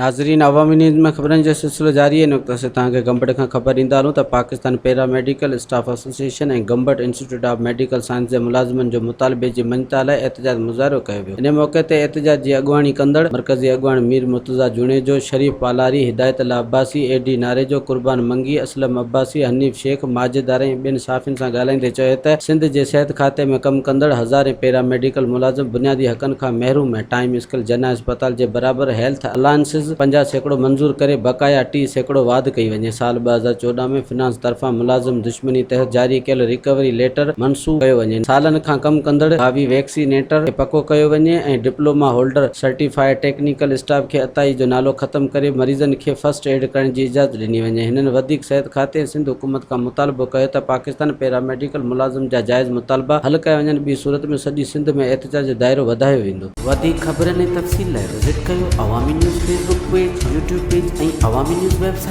नाज़रीन, अवामी न्यूज़ में ख़बरनि जो सिलसिलो जारी है। नुक़्ते से तव्हांखे गंबट खां ख़बर ॾींदा हलूं त पाकिस्तान पैरामेडिकल स्टाफ एसोसिएशन ऐं Gambat institute of medical science जे मुलाज़िमनि जो मुतालबे जी मञता लाइ एहतजाज मुज़ाहिरो कयो वियो। इन मौक़े ते एहतजाज जी अॻुवाणी कंदड़ मरकज़ी अॻुवाण मीर मुर्तज़ा जुणेजो, शरीफ़ पालारी, हिदायत अल्लाह अब्बासी, एडी नारेजो, कुर्बान मंगी, असलम अब्बासी, हनीफ़ शेख, माजिद आरे ऐं ॿियनि साफ़ियुनि सां ॻाल्हाईंदे चयो त सिंध जे सिहत खाते में कमु कंदड़ हज़ारे पैरामेडिकल मुलाज़िम बुनियादी हक़नि खां महरूम ऐं टाइम स्किल जना अस्पताल जे बराबरि हेल्थ अलायंसिस 50% मंज़ूर करे बक़ाया 30% वाध कई वञे। साल 2014 में फिनांस तरफ़ां मुलाज़िम दुश्मनी तहत जारी कयल रिकवरी लेटर मनसूख़ कयो वञे। सालनि खां कमु कंदड़ हावी वैक्सीनेटर खे पको कयो वञे ऐं diploma holder certified technical staff खे अताई जो नालो ख़त्म करे मरीज़नि खे फर्स्ट एड करण जी इजाज़त ॾिनी वञे। हिननि वधीक सिहत खाते सिंध हुकूमत खां मुतालबो कयो त पाकिस्तान पैरामेडिकल मुलाज़िम जा जाइज़ मुतालबा हल कया वञनि। ॿी सूरत में सॼी सिंध में एहतजाज जो दाइरो वधायो वेंदो। वधीक ख़बरनि ऐं तफ़सील लाइ विज़िट कयो अवामी news Facebook page, YouTube page ऐं अवामी न्यूज़ वेबसाइट।